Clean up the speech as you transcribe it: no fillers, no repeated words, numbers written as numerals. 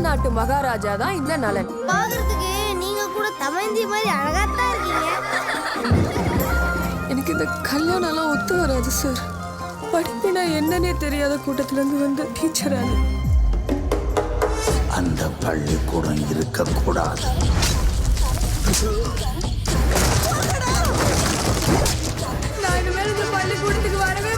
நாட்டு மகாராஜா தான் இந்த நலன். பாக்குறதுக்கு நீங்க கூட தமயந்தி மாதிரி அழகாத்தான் இருக்கீங்க. எனக்கு இந்த கல்யாணம் எல்லாம் ஒத்து வராது சார். படிப்புனா என்னன்னே தெரியாத கூட்டத்துல இருந்து வந்த டீச்சரான அந்த பள்ளிக்கூடம் இருக்கக்கூடாது. நான் இனிமேல் இந்த பள்ளிக்கூடத்துக்கு வரவே